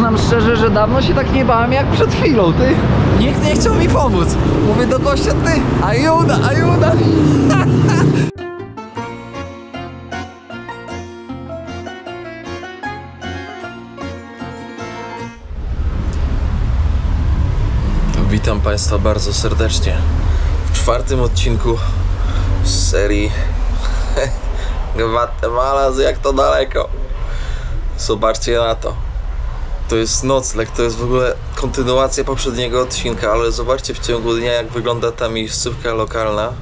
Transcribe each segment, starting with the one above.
Przyznam szczerze, że dawno się tak nie bałem jak przed chwilą, ty. Nikt nie chciał mi pomóc. Mówię do gościa, ty, ajuda, ajuda. Witam Państwa bardzo serdecznie w czwartym odcinku z serii Gwatemala, jak to daleko. Zobaczcie na to. To jest nocleg, to jest w ogóle kontynuacja poprzedniego odcinka, ale zobaczcie w ciągu dnia, jak wygląda ta miejscówka lokalna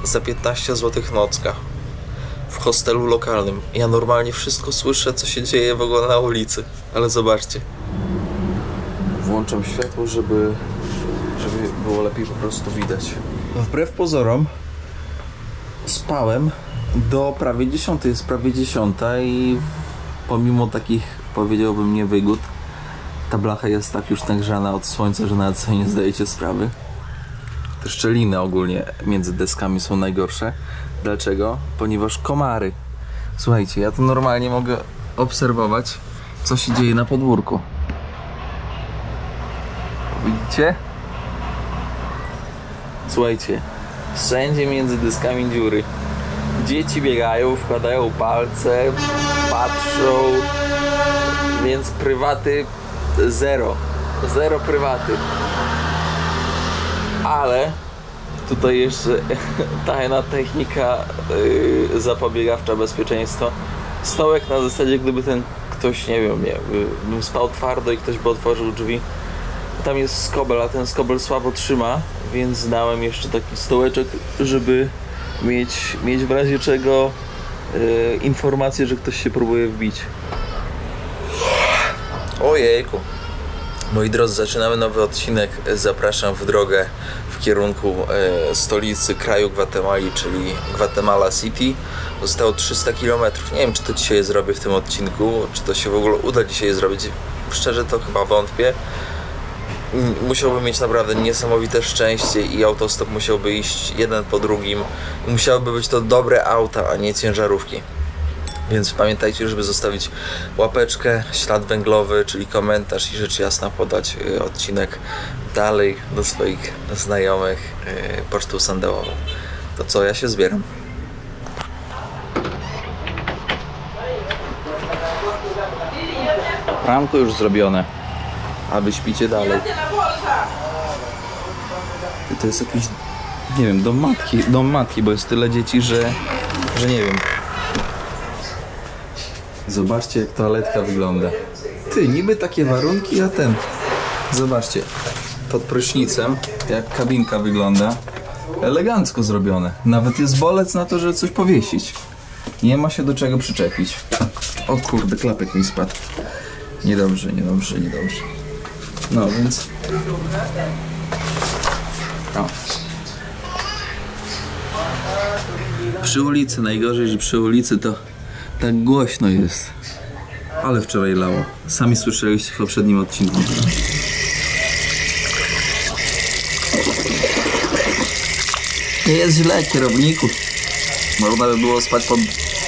za 15 zł nocka w hostelu lokalnym. Ja normalnie wszystko słyszę, co się dzieje w ogóle na ulicy, ale zobaczcie. Włączam światło, żeby było lepiej po prostu widać. Wbrew pozorom spałem do prawie 10, jest prawie 10 i pomimo takich, powiedziałbym, niewygód, ta blacha jest tak już nagrzana od słońca, że nawet sobie nie zdajecie sprawy. Te szczeliny ogólnie między deskami są najgorsze. Dlaczego? Ponieważ komary. Słuchajcie, ja tu normalnie mogę obserwować, co się dzieje na podwórku. Widzicie? Słuchajcie, wszędzie między deskami dziury. Dzieci biegają, wkładają palce, patrzą, więc prywaty zero. Zero prywaty. Ale tutaj jeszcze tajna technika zapobiegawcza bezpieczeństwa. Stołek na zasadzie, gdyby ten ktoś, nie wiem, bym spał twardo i ktoś by otworzył drzwi. Tam jest skobel, a ten skobel słabo trzyma, więc dałem jeszcze taki stołeczek, żeby mieć w razie czego informację, że ktoś się próbuje wbić. Ojejku. Moi drodzy, zaczynamy nowy odcinek. Zapraszam w drogę w kierunku stolicy kraju Gwatemali, czyli Guatemala City. Zostało 300 km. Nie wiem, czy to dzisiaj zrobię w tym odcinku, czy to się w ogóle uda dzisiaj zrobić. Szczerze to chyba wątpię. Musiałbym mieć naprawdę niesamowite szczęście i autostop musiałby iść jeden po drugim. Musiałyby być to dobre auta, a nie ciężarówki. Więc pamiętajcie, żeby zostawić łapeczkę, ślad węglowy, czyli komentarz i rzecz jasna podać odcinek dalej do swoich znajomych pocztą sandałową. To co, ja się zbieram. Ramko już zrobione, a wy śpicie dalej. To jest jakiś, nie wiem, dom matki, bo jest tyle dzieci, że nie wiem. Zobaczcie, jak toaletka wygląda. Ty, niby takie warunki, a ten... Zobaczcie, pod prysznicem, jak kabinka wygląda. Elegancko zrobione. Nawet jest bolec na to, żeby coś powiesić. Nie ma się do czego przyczepić. O kurde, klapek mi spadł. Niedobrze. No więc... O. Przy ulicy, najgorzej, że przy ulicy to tak głośno jest. Ale wczoraj lało. Sami słyszeliście w poprzednim odcinku. Nie jest źle, kierowniku. Można by było spać pod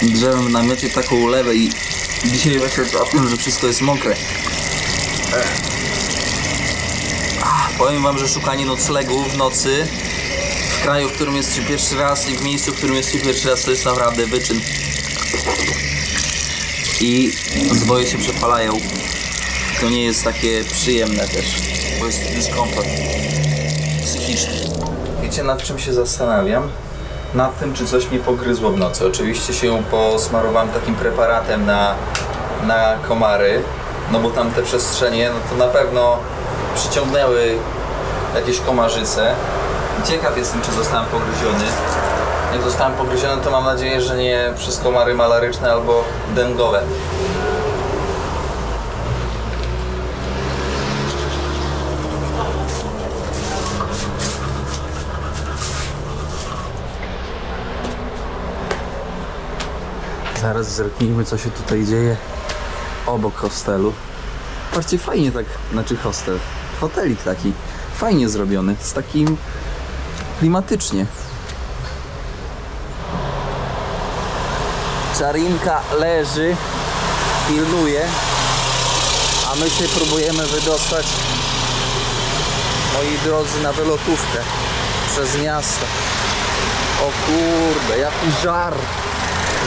drzewem w namiocie, taką ulewę i dzisiaj właśnie o tym, że wszystko jest mokre. Powiem wam, że szukanie noclegu w nocy w kraju, w którym jest się pierwszy raz i w miejscu, w którym jest się pierwszy raz, to jest naprawdę wyczyn. I zwoje się przepalają. To nie jest takie przyjemne też, bo jest dyskomfort psychiczny. Wiecie, nad czym się zastanawiam? Nad tym, czy coś mnie pogryzło w nocy. Oczywiście się posmarowałem takim preparatem na komary, no bo tam te przestrzenie, no to na pewno przyciągnęły jakieś komarzyce. Ciekaw jestem, czy zostałem pogryziony. Jak zostałem pogryziony, to mam nadzieję, że nie przez komary malaryczne albo dengowe. Zaraz zerknijmy, co się tutaj dzieje obok hostelu. Patrzcie, fajnie tak, znaczy hostel, hotelik taki, fajnie zrobiony, z takim klimatycznie. Czarinka leży, pilnuje, A my się próbujemy wydostać, moi drodzy, na wylotówkę przez miasto. O kurde, jaki żar.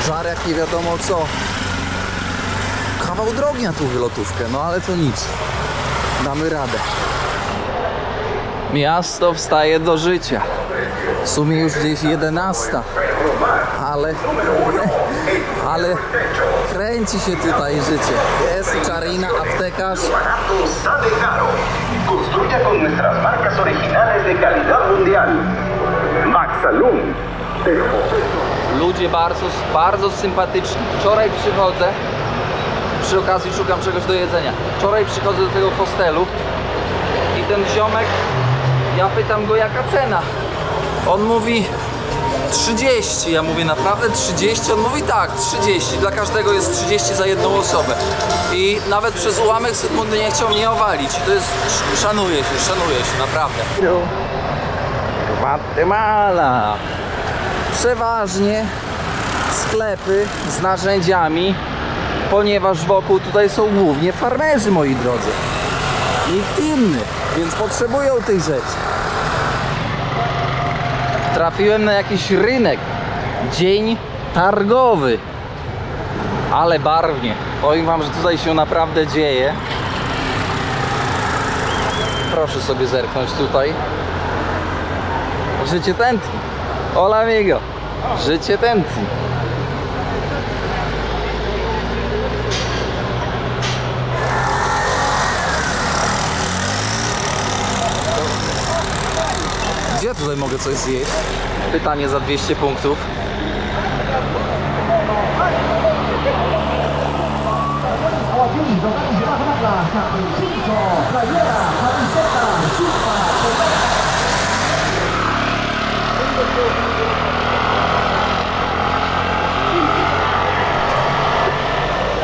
Żar jak nie wiadomo co. Kawał drogi na tą wylotówkę, no ale to nic. Damy radę. Miasto wstaje do życia. W sumie już gdzieś 11. Ale kręci się tutaj życie. Jest Czarina, aptekarz. Construya con nuestras marcas originales de calidad mundial. Maxalum. Ludzie bardzo sympatyczni. Wczoraj przychodzę, przy okazji szukam czegoś do jedzenia. Wczoraj przychodzę do tego hostelu i ten ziomek, ja pytam go jaka cena. On mówi 30. Ja mówię naprawdę 30? On mówi tak, 30. Dla każdego jest 30 za jedną osobę. I nawet przez ułamek sekundy nie chciał mnie owalić. To jest, szanuję się, naprawdę. Gwatemala. Przeważnie sklepy z narzędziami, ponieważ wokół tutaj są głównie farmerzy, moi drodzy. Nikt inny, więc potrzebują tych rzeczy. Trafiłem na jakiś rynek. Dzień targowy. Ale barwnie. Powiem wam, że tutaj się naprawdę dzieje. Proszę sobie zerknąć tutaj. Życie tętni. Hola amigo. Życie tętni. Gdzie ja tutaj mogę coś zjeść? Pytanie za 200 punktów.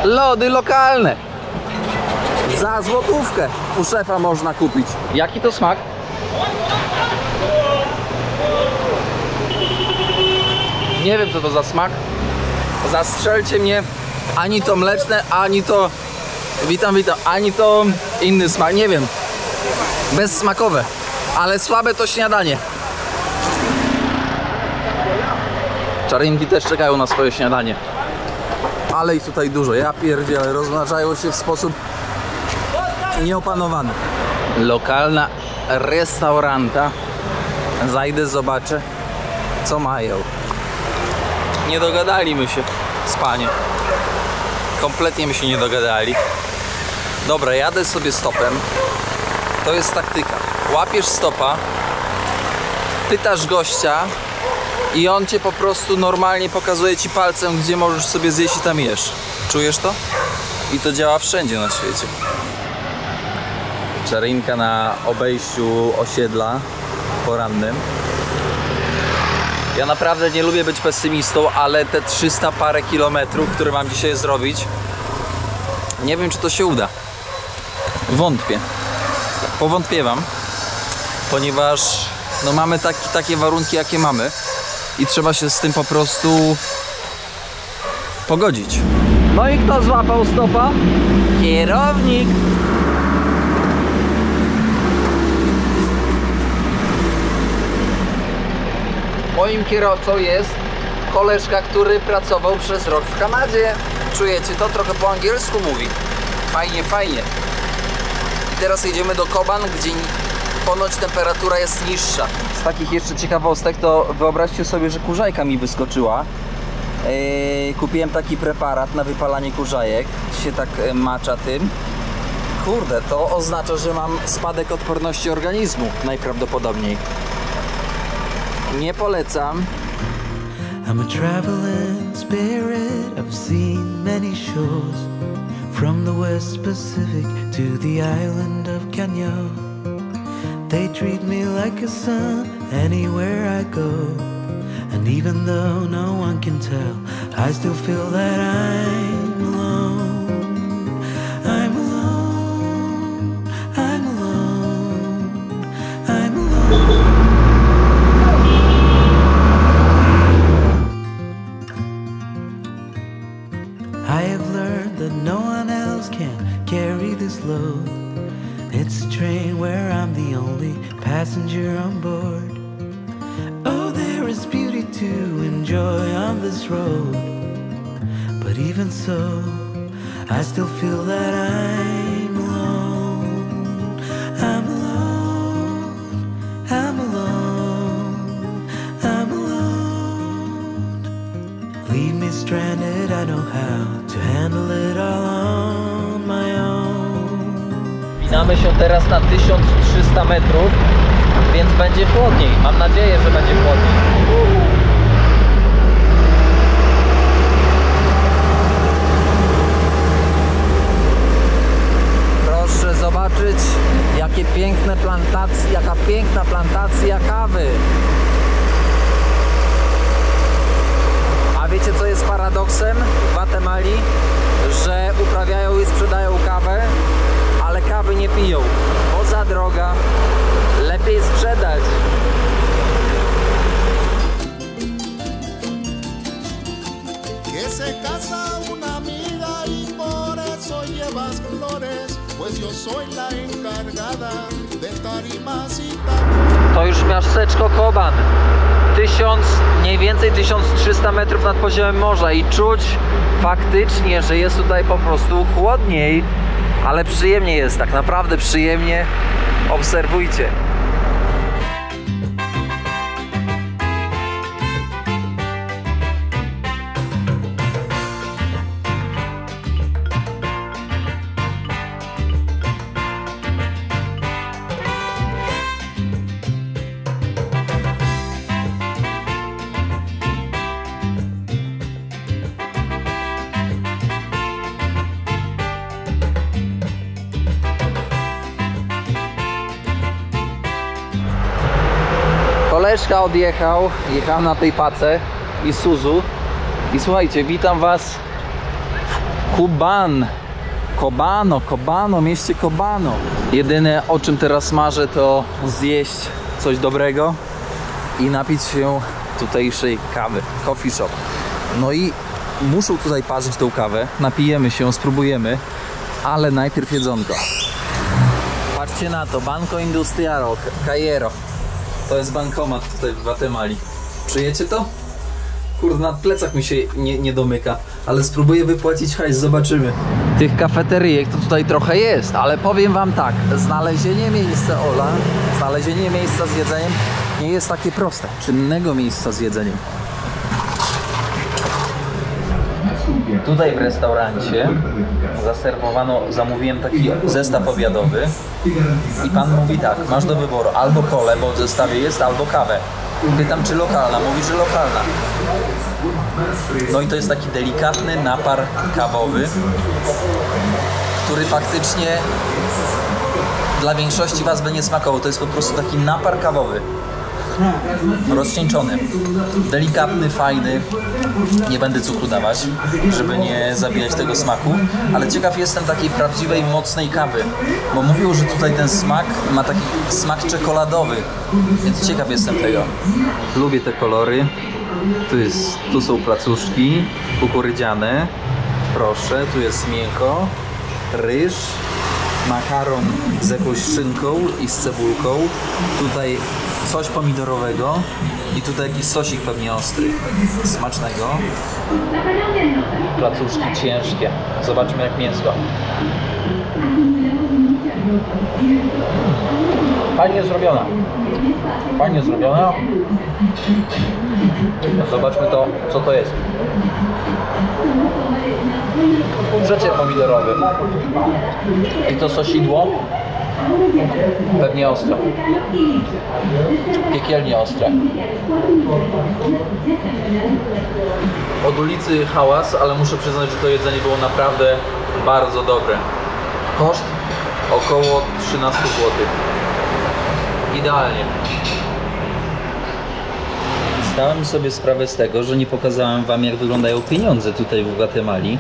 Lody lokalne. Za złotówkę u szefa można kupić. Jaki to smak? Nie wiem co to za smak. Zastrzelcie mnie. Ani to mleczne, ani to... Witam, ani to inny smak. Nie wiem. Bezsmakowe. Ale słabe to śniadanie. Czarinki też czekają na swoje śniadanie. Ale ich tutaj dużo. Ja pierdzielę. Rozmnażają się w sposób nieopanowany. Lokalna restauranta. Zajdę, zobaczę co mają. Nie dogadaliśmy się z panią. Kompletnie my się nie dogadali. Dobra, jadę sobie stopem. To jest taktyka. Łapiesz stopa, pytasz gościa i on cię po prostu normalnie pokazuje ci palcem, gdzie możesz sobie zjeść i tam jesz. Czujesz to? I to działa wszędzie na świecie. Czarinka na obejściu osiedla porannym. Ja naprawdę nie lubię być pesymistą, ale te 300 parę kilometrów, które mam dzisiaj zrobić, nie wiem czy to się uda. Wątpię. Powątpiewam, ponieważ no mamy takie warunki jakie mamy i trzeba się z tym po prostu pogodzić. No i kto złapał stopa? Kierownik! Moim kierowcą jest koleżka, który pracował przez rok w Kanadzie. Czujecie to? Trochę po angielsku mówi. Fajnie, fajnie. I teraz jedziemy do Koban, gdzie ponoć temperatura jest niższa. Z takich jeszcze ciekawostek to wyobraźcie sobie, że kurzajka mi wyskoczyła. Kupiłem taki preparat na wypalanie kurzajek. Się tak macza tym. Kurde, to oznacza, że mam spadek odporności organizmu najprawdopodobniej. Nie polecam. I'm a traveling spirit. I've seen many shores, from the West Pacific to the island of Kenya. They treat me like a son anywhere I go, and even though no one can tell, I still feel that I'm alone. I'm alone. I'm alone. I'm alone. I have learned that no one else can carry this load. It's a train where I'm the only passenger on board. Oh, there is beauty to enjoy on this road. But even so, I still feel that I'm alone. I'm alone. I'm alone. I'm alone. Leave me stranded, I know how to handle it all on my own. Wspinamy się teraz na 1300 metrów, więc będzie chłodniej. Mam nadzieję, że będzie chłodniej. Proszę zobaczyć, jakie piękne plantacje, jaka piękna plantacja kawy. A wiecie, co jest paradoksem w Gwatemali? Że uprawiają i sprzedają kawę, ale kawy nie piją, bo za droga, lepiej sprzedać. Que se casa una amiga y por eso llevas flores, pues yo soy la encargada de tarimas y tambores. To już miasteczko Koban. Mniej więcej 1300 metrów nad poziomem morza i czuć faktycznie, że jest tutaj po prostu chłodniej, ale przyjemnie jest, tak naprawdę przyjemnie. Obserwujcie. Koleżka odjechał, jechałem na tej pace Isuzu i słuchajcie, witam was w Kobano, mieście Kobano. Jedyne, o czym teraz marzę, to zjeść coś dobrego i napić się tutejszej kawy, coffee shop. No i muszą tutaj parzyć tą kawę, napijemy się, spróbujemy, ale najpierw jedzonko. Patrzcie na to, Banco Industrial Cayero. To jest bankomat tutaj w Gwatemali. Przyjecie to? Kurde, na plecach mi się nie domyka, ale spróbuję wypłacić hajs, zobaczymy. Tych kafeteryjek to tutaj trochę jest, ale powiem wam tak, znalezienie miejsca z jedzeniem nie jest takie proste. Czynnego miejsca z jedzeniem. Tutaj w restaurancie zamówiłem taki zestaw obiadowy i pan mówi tak, masz do wyboru albo kolę, bo w zestawie jest, albo kawę. Pytam, czy lokalna, mówi, że lokalna. No i to jest taki delikatny napar kawowy, który faktycznie dla większości was by nie smakował. To jest po prostu taki napar kawowy. Rozcieńczony, delikatny, fajny. Nie będę cukru dawać, żeby nie zabijać tego smaku, ale ciekaw jestem takiej prawdziwej, mocnej kawy, bo mówią, że tutaj ten smak ma taki smak czekoladowy, więc ciekaw jestem tego. Lubię te kolory. Tu są placuszki kukurydziane, proszę, tu jest miękko, ryż, makaron z jakąś szynką i z cebulką, tutaj coś pomidorowego i tutaj jakiś sosik pewnie ostry, smacznego. Placuszki ciężkie, zobaczmy jak mięsko. Fajnie zrobiona. Zobaczmy to, co to jest. Żecie pomidorowy. I to sosidło pewnie ostre. Piekielnie ostre. Od ulicy hałas, ale muszę przyznać, że to jedzenie było naprawdę bardzo dobre. Koszt około 13 zł. Idealnie. Zdałem sobie sprawę z tego, że nie pokazałem wam, jak wyglądają pieniądze tutaj w Gwatemali.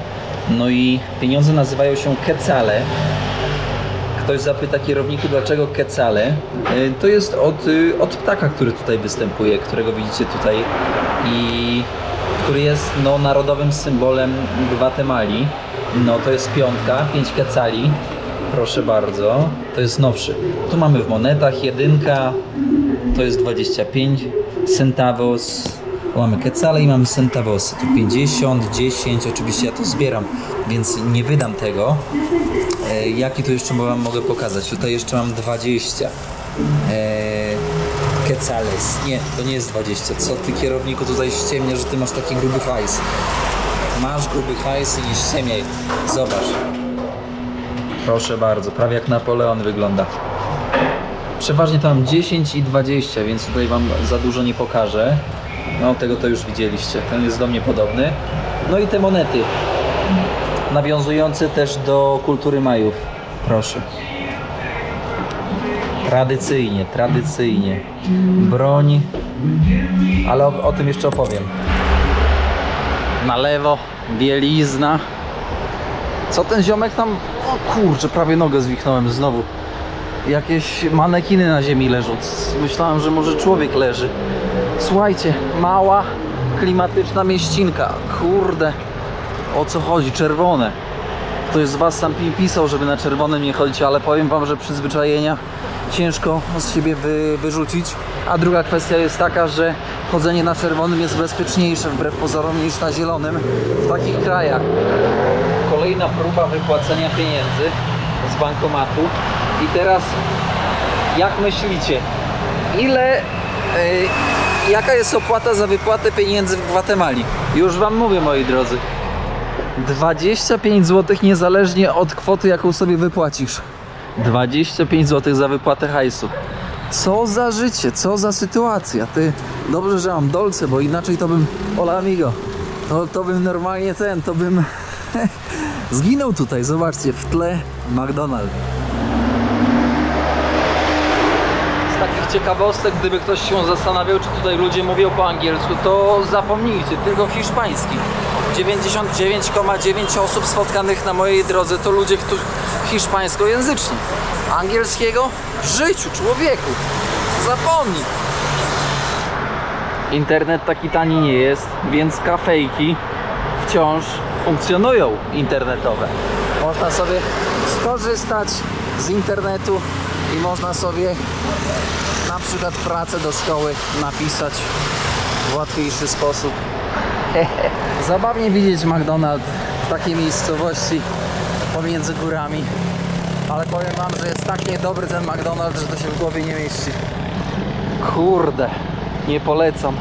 No i pieniądze nazywają się quetzale. Ktoś zapyta, kierowniku, dlaczego quetzale? To jest od ptaka, który tutaj występuje, którego widzicie tutaj i który jest narodowym symbolem Gwatemali. No to jest piątka, 5 quetzali. Proszę bardzo, to jest nowszy. Tu mamy w monetach, jedynka, to jest 25 centavos. Mamy quetzale i mamy centavosy. Tu 50, 10, oczywiście ja to zbieram, więc nie wydam tego. Jaki tu jeszcze wam mogę pokazać? Tutaj jeszcze mam 20 quetzales. Nie, to nie jest 20. Co ty, kierowniku, tutaj ściemnia, że ty masz taki gruby hajs. Masz gruby hajs i nie ściemniaj. Zobacz. Proszę bardzo, prawie jak Napoleon wygląda. Przeważnie to mam 10 i 20, więc tutaj wam za dużo nie pokażę. No tego to już widzieliście, ten jest do mnie podobny. No i te monety, nawiązujące też do kultury Majów. Proszę. Tradycyjnie. Broń, ale o tym jeszcze opowiem. Na lewo, bielizna. Co ten ziomek tam... O kurczę, prawie nogę zwichnąłem znowu. Jakieś manekiny na ziemi leżą. Myślałem, że może człowiek leży. Słuchajcie, mała, klimatyczna mieścinka. Kurde, o co chodzi? Czerwone. Ktoś z was tam pisał, żeby na czerwonym nie chodzić, ale powiem wam, że przyzwyczajenia ciężko z siebie wyrzucić. A druga kwestia jest taka, że chodzenie na czerwonym jest bezpieczniejsze wbrew pozorom niż na zielonym w takich krajach. Kolejna próba wypłacenia pieniędzy z bankomatu. I teraz, jak myślicie, jaka jest opłata za wypłatę pieniędzy w Gwatemali? Już wam mówię, moi drodzy. 25 zł niezależnie od kwoty, jaką sobie wypłacisz. 25 zł za wypłatę hajsu. Co za życie, co za sytuacja. Ty, dobrze, że mam dolce, bo inaczej to bym, hola amigo, to bym normalnie to bym zginął tutaj. Zobaczcie, w tle McDonald's. Z takich ciekawostek, gdyby ktoś się zastanawiał, czy tutaj ludzie mówią po angielsku, to zapomnijcie, tylko hiszpański. 99,9 osób spotkanych na mojej drodze to ludzie, którzy hiszpańskojęzyczni. Angielskiego w życiu, człowieku. Zapomnij. Internet taki tani nie jest, więc kafejki wciąż funkcjonują internetowe. Można sobie skorzystać z internetu i można sobie na przykład pracę do szkoły napisać w łatwiejszy sposób. Zabawnie widzieć McDonald's w takiej miejscowości pomiędzy górami, ale powiem wam, że jest tak niedobry ten McDonald's, że to się w głowie nie mieści. Kurde, nie polecam.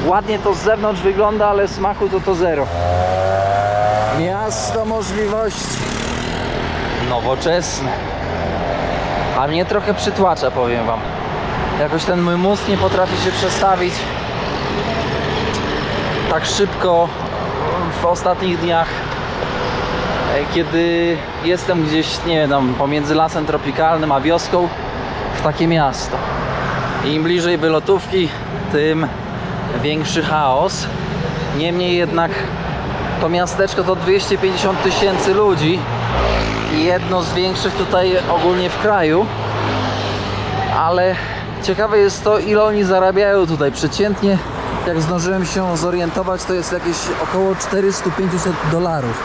Ładnie to z zewnątrz wygląda, ale smaku to zero. Miasto możliwości. Nowoczesne. A mnie trochę przytłacza, powiem wam. Jakoś ten mój mózg nie potrafi się przestawić tak szybko w ostatnich dniach, kiedy jestem gdzieś, nie wiem, tam pomiędzy lasem tropikalnym a wioską, w takie miasto. I im bliżej wylotówki, tym większy chaos. Niemniej jednak to miasteczko to 250 000 ludzi i jedno z większych tutaj ogólnie w kraju. Ale ciekawe jest to, ile oni zarabiają tutaj. Przeciętnie, jak zdążyłem się zorientować, to jest jakieś około 400-500 dolarów.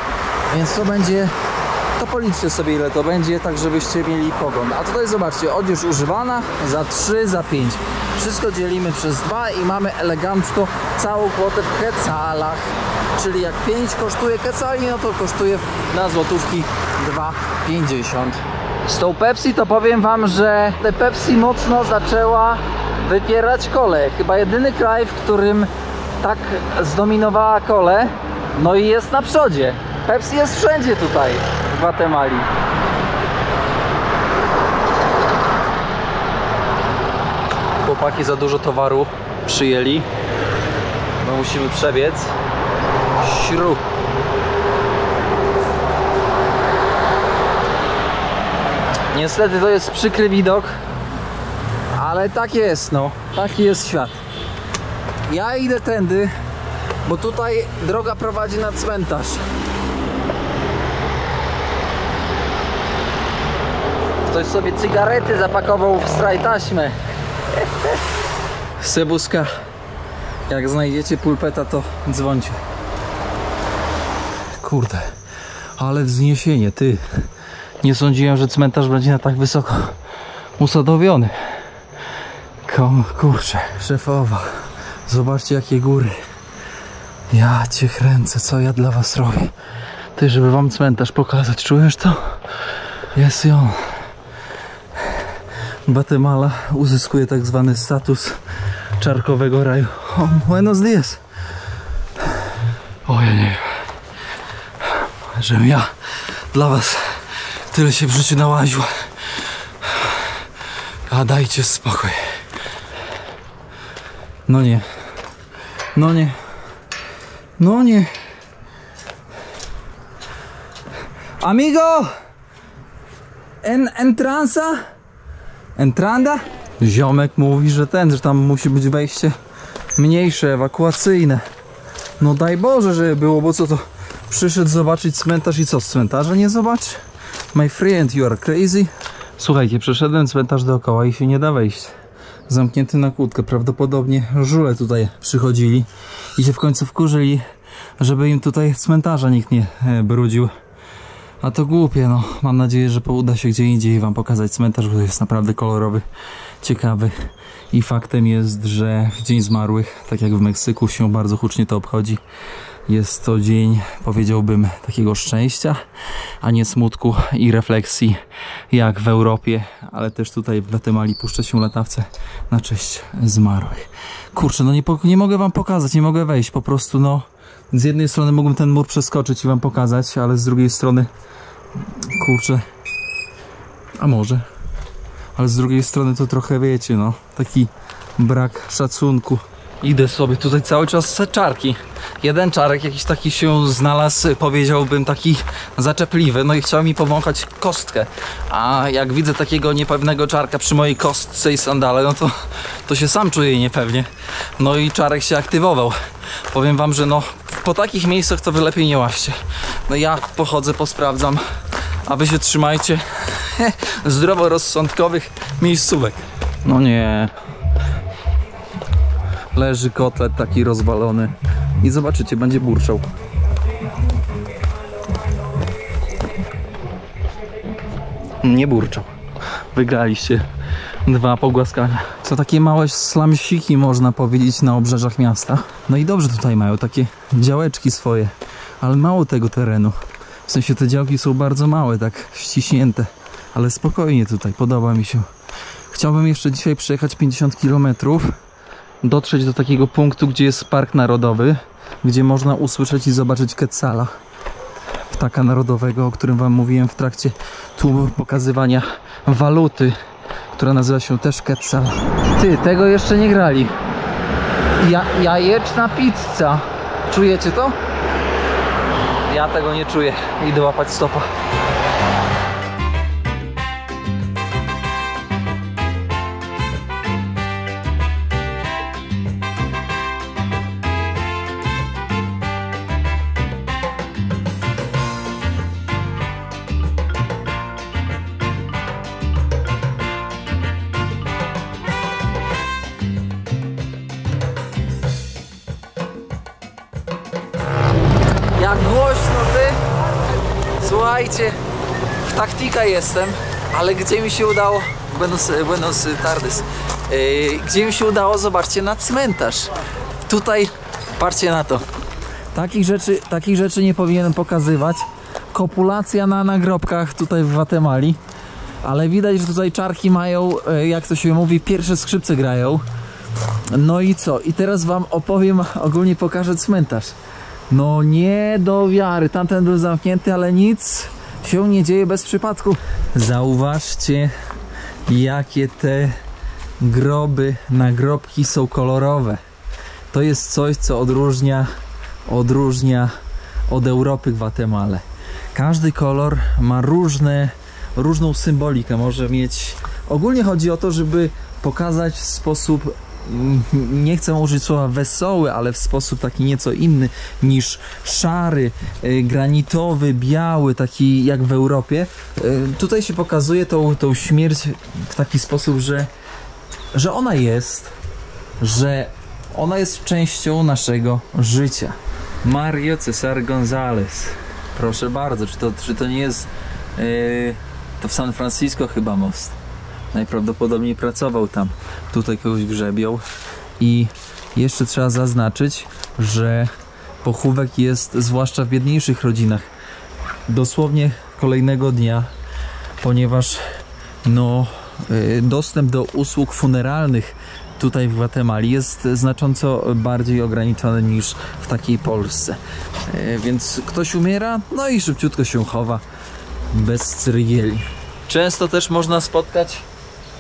Więc to będzie, to policzcie sobie, ile to będzie, tak żebyście mieli pogląd. A tutaj zobaczcie, odzież używana za 3, za 5. Wszystko dzielimy przez 2 i mamy elegancko całą kwotę w quetzalach. Czyli jak 5 kosztuje quetzali, no to kosztuje na złotówki 2,50. Z tą Pepsi to powiem wam, że te Pepsi mocno zaczęła wypierać kolę. Chyba jedyny kraj, w którym tak zdominowała kolę, no i jest na przodzie. Pepsi jest wszędzie tutaj w Gwatemali. Chłopaki za dużo towaru przyjęli. My musimy przebiec. Śru. Niestety to jest przykry widok, ale tak jest, no. Taki jest świat. Ja idę tędy, bo tutaj droga prowadzi na cmentarz. Ktoś sobie cygarety zapakował w straj taśmę. Sebuska. Jak znajdziecie pulpeta, to dzwońcie. Kurde, ale wzniesienie, ty. Nie sądziłem, że cmentarz będzie na tak wysoko usadowiony. Kurczę, szefowa. Zobaczcie jakie góry. Ja cię kręcę, co ja dla was robię. Ty, żeby wam cmentarz pokazać, czujesz to? Jest i on. Gwatemala uzyskuje tak zwany status czarkowego raju. O, buenos dias. O, ja nie wiem. Żebym ja dla was tyle się w życiu nałaził. A dajcie spokój. No nie. No nie. No nie. Amigo! Entranza? Entranda? Ziomek mówi, że tam musi być wejście mniejsze, ewakuacyjne. No daj Boże, żeby było, bo co to? Przyszedł zobaczyć cmentarz i co z cmentarza nie zobaczy? My friend, you are crazy. Słuchajcie, przeszedłem cmentarz dookoła i się nie da wejść. Zamknięty na kłódkę. Prawdopodobnie żule tutaj przychodzili i się w końcu wkurzyli, żeby im tutaj cmentarza nikt nie brudził. A to głupie, no. Mam nadzieję, że uda się gdzie indziej wam pokazać cmentarz, bo jest naprawdę kolorowy, ciekawy. I faktem jest, że w Dzień Zmarłych, tak jak w Meksyku się bardzo hucznie to obchodzi, jest to dzień, powiedziałbym, takiego szczęścia, a nie smutku i refleksji jak w Europie, ale też tutaj w Gwatemali puszcza się latawce na cześć zmarłych. Kurczę, no nie mogę wam pokazać, nie mogę wejść, po prostu no. Z jednej strony mógłbym ten mur przeskoczyć i wam pokazać, ale z drugiej strony, kurczę, a może, ale z drugiej strony to trochę, wiecie, no, taki brak szacunku. Idę sobie tutaj cały czas czarki. Jeden czarek jakiś taki się znalazł, powiedziałbym taki zaczepliwy, no i chciał mi powąchać kostkę. A jak widzę takiego niepewnego czarka przy mojej kostce i sandale, no to się sam czuję niepewnie. No i czarek się aktywował. Powiem wam, że no po takich miejscach to wy lepiej nie łaźcie. No ja pochodzę, posprawdzam, a wy się trzymajcie zdroworozsądkowych miejscówek. No nie. Leży kotlet taki rozwalony i zobaczycie, będzie burczał. Nie burczał. Wygraliście 2 pogłaskania. To takie małe slamsiki, można powiedzieć, na obrzeżach miasta. No i dobrze tutaj mają takie działeczki swoje, ale mało tego terenu. W sensie te działki są bardzo małe, tak ściśnięte, ale spokojnie tutaj, podoba mi się. Chciałbym jeszcze dzisiaj przejechać 50 km, dotrzeć do takiego punktu, gdzie jest park narodowy, gdzie można usłyszeć i zobaczyć quetzala, ptaka narodowego, o którym wam mówiłem w trakcie pokazywania waluty, która nazywa się też quetzal. Ty, tego jeszcze nie grali. Jajeczna pizza. Czujecie to? Ja tego nie czuję. Idę łapać stopa. Jak głośno, ty! Słuchajcie, w taktika jestem, ale gdzie mi się udało? Buenos tardes. Gdzie mi się udało? Zobaczcie, na cmentarz. Tutaj, patrzcie na to. Takich rzeczy nie powinienem pokazywać. Kopulacja na nagrobkach tutaj w Gwatemali. Ale widać, że tutaj czarki mają, jak to się mówi, pierwsze skrzypce grają. No i co? I teraz wam opowiem, ogólnie pokażę cmentarz. No nie do wiary, tamten był zamknięty, ale nic się nie dzieje bez przypadku. Zauważcie, jakie te nagrobki są kolorowe. To jest coś, co odróżnia od Europy Gwatemalę. Każdy kolor ma różną symbolikę, może mieć... Ogólnie chodzi o to, żeby pokazać w sposób, nie chcę użyć słowa wesoły, ale w sposób taki nieco inny niż szary, granitowy, biały, taki jak w Europie. Tutaj się pokazuje tą śmierć w taki sposób, że ona jest częścią naszego życia. Mario César González. Proszę bardzo, czy to nie jest To w San Francisco chyba most. Najprawdopodobniej pracował tam. Tutaj kogoś grzebią. I jeszcze trzeba zaznaczyć, że pochówek jest zwłaszcza w biedniejszych rodzinach dosłownie kolejnego dnia, ponieważ no, dostęp do usług funeralnych tutaj w Gwatemali jest znacząco bardziej ograniczony niż w takiej Polsce. Więc ktoś umiera, no i szybciutko się chowa bez cyrygieli. Często też można spotkać,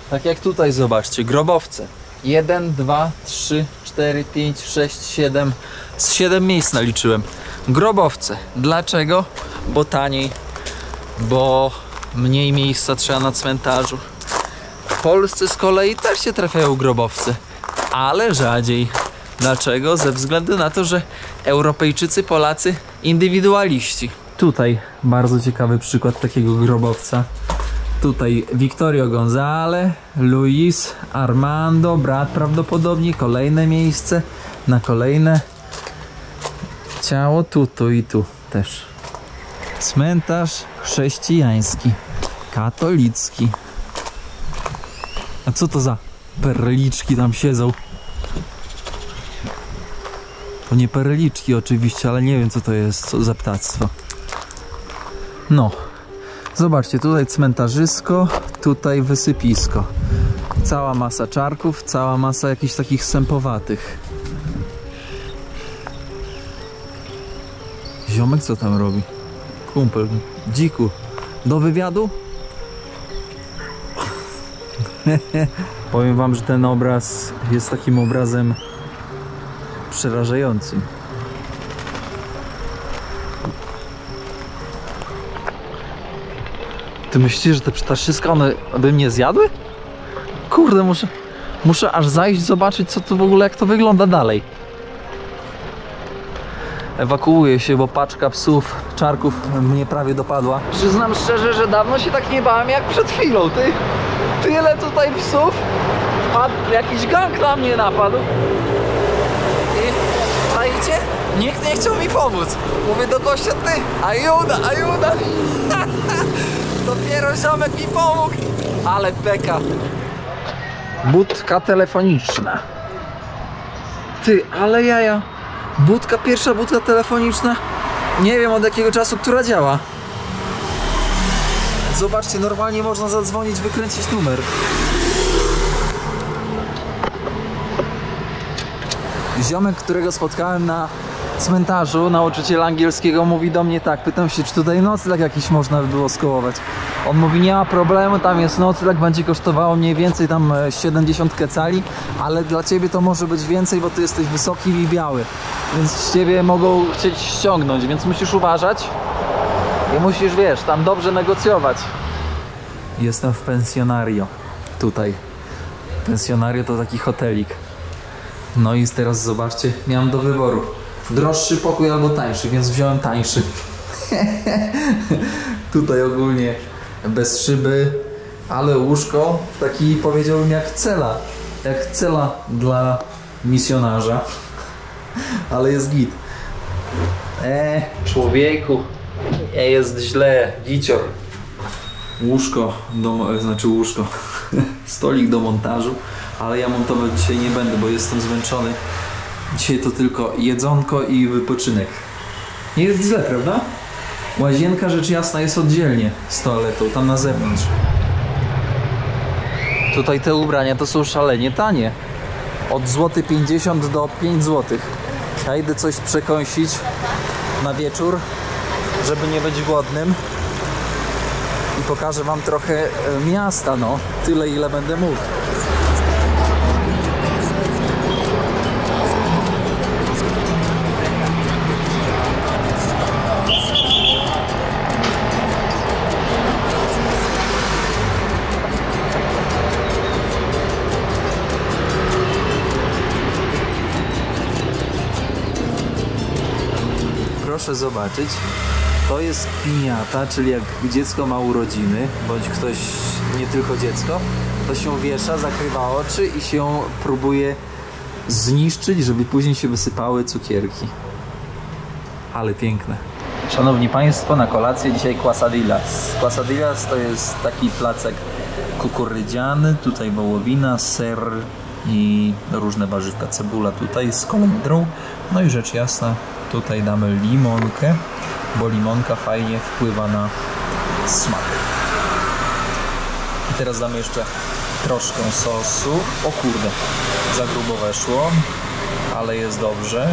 tak jak tutaj, zobaczcie, grobowce. 1, 2, 3, 4, 5, 6, 7. Z 7 miejsc naliczyłem. Grobowce. Dlaczego? Bo taniej. Bo mniej miejsca trzeba na cmentarzu. W Polsce z kolei też się trafiają grobowce, ale rzadziej. Dlaczego? Ze względu na to, że Europejczycy, Polacy indywidualiści. Tutaj bardzo ciekawy przykład takiego grobowca. Tutaj Victorio González, Luis, Armando, brat prawdopodobnie, kolejne miejsce na kolejne ciało, tu i tu też. Cmentarz chrześcijański, katolicki. A co to za perliczki tam siedzą? To nie perliczki oczywiście, ale nie wiem co to jest, co za ptactwo. No. Zobaczcie, tutaj cmentarzysko, tutaj wysypisko. Cała masa czarków, cała masa jakichś takich sępowatych. Ziomek co tam robi? Kumpel, dziku. Do wywiadu? Powiem wam, że ten obraz jest takim obrazem przerażającym. Ty myślisz, że te ptaszyska, one by mnie zjadły? Kurde, muszę aż zajść, zobaczyć co to w ogóle, jak to wygląda dalej. Ewakuuję się, bo paczka psów, czarków mnie prawie dopadła. Przyznam szczerze, że dawno się tak nie bałem jak przed chwilą. Tyle tutaj psów. Jakiś gang na mnie napadł. I czajcie? Nikt nie chciał mi pomóc. Mówię do gościa, ty, ajuda. Dopiero ziomek mi pomógł. Ale beka. Budka telefoniczna. Ty, ale jaja. Pierwsza budka telefoniczna. Nie wiem od jakiego czasu, która działa. Zobaczcie, normalnie można zadzwonić, wykręcić numer. Ziomek, którego spotkałem na cmentarzu, nauczyciel angielskiego, mówi do mnie tak, pytam się, czy tutaj nocleg jakiś można by było skołować. On mówi, nie ma problemu, tam jest nocleg, będzie kosztowało mniej więcej tam 70 kecali, ale dla ciebie to może być więcej, bo ty jesteś wysoki i biały, więc z ciebie mogą chcieć ściągnąć, więc musisz uważać i musisz, wiesz, tam dobrze negocjować. Jestem w pensjonario, tutaj. Pensjonario to taki hotelik. No i teraz zobaczcie, miałem do wyboru droższy pokój albo tańszy, więc wziąłem tańszy. Tutaj ogólnie bez szyby, ale łóżko taki, powiedziałbym, jak cela dla misjonarza. Ale jest git. Człowieku, jest źle, gicior. Łóżko, stolik do montażu, ale ja montować dzisiaj nie będę, bo jestem zmęczony. Dzisiaj to tylko jedzonko i wypoczynek. Nie jest źle, prawda? Łazienka, rzecz jasna, jest oddzielnie z toaletą, tam na zewnątrz. Tutaj te ubrania to są szalenie tanie. Od złoty 50 do 5 zł. Ja idę coś przekąsić na wieczór, żeby nie być głodnym. I pokażę wam trochę miasta, no. Tyle, ile będę mógł. Proszę zobaczyć, to jest piniata, czyli jak dziecko ma urodziny, bądź ktoś, nie tylko dziecko, to się wiesza, zakrywa oczy i się próbuje zniszczyć, żeby później się wysypały cukierki. Ale piękne. Szanowni Państwo, na kolację dzisiaj quesadillas. Quesadillas to jest taki placek kukurydziany, tutaj wołowina, ser i różne warzywka, cebula tutaj z kolendrą. No i rzecz jasna, tutaj damy limonkę, bo limonka fajnie wpływa na smak. I teraz damy jeszcze troszkę sosu. O kurde, za grubo weszło, ale jest dobrze.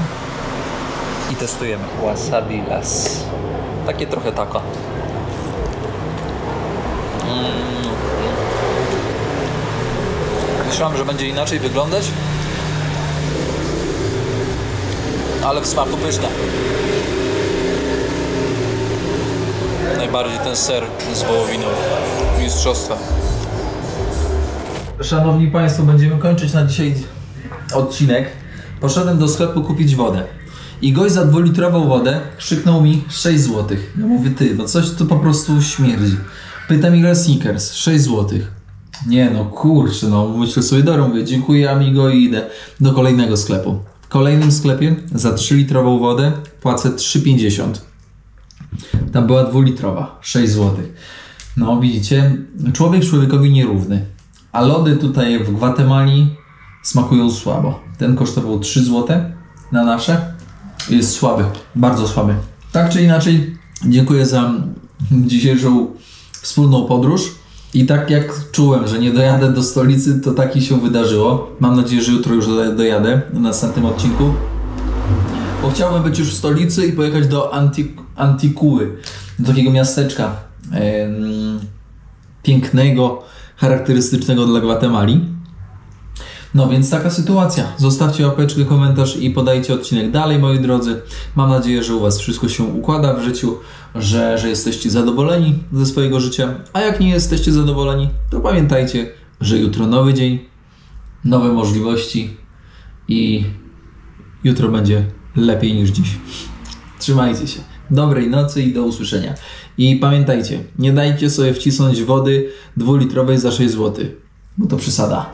I testujemy. Quesadillas. Takie trochę taco. Myślałem, że będzie inaczej wyglądać, ale w smaku pyszne. Najbardziej ten ser z wołowiną. Mistrzostwa. Szanowni Państwo, będziemy kończyć na dzisiaj odcinek. Poszedłem do sklepu kupić wodę. I gość za 2-litrową wodę krzyknął mi 6 zł. Ja mówię, ty, no coś tu po prostu śmierdzi. Pytam, ile Snickers? 6 zł. Nie no, kurczę, no myślę sobie, dobra, mówię, dziękuję amigo i idę do kolejnego sklepu. W kolejnym sklepie za 3-litrową wodę płacę 3,50. Tam była 2-litrowa, 6 zł. No widzicie, człowiek człowiekowi nierówny. A lody tutaj w Gwatemali smakują słabo. Ten kosztował 3 zł na nasze. Jest słaby, bardzo słaby. Tak czy inaczej, dziękuję za dzisiejszą wspólną podróż. I tak jak czułem, że nie dojadę do stolicy, to tak i się wydarzyło. Mam nadzieję, że jutro już dojadę w następnym odcinku. Bo chciałbym być już w stolicy i pojechać do Anticuły, do takiego miasteczka pięknego, charakterystycznego dla Gwatemali. No więc taka sytuacja. Zostawcie łapeczkę, komentarz i podajcie odcinek dalej, moi drodzy. Mam nadzieję, że u Was wszystko się układa w życiu, że jesteście zadowoleni ze swojego życia. A jak nie jesteście zadowoleni, to pamiętajcie, że jutro nowy dzień, nowe możliwości i jutro będzie lepiej niż dziś. Trzymajcie się. Dobrej nocy i do usłyszenia. I pamiętajcie, nie dajcie sobie wcisnąć wody 2-litrowej za 6 zł, bo to przesada.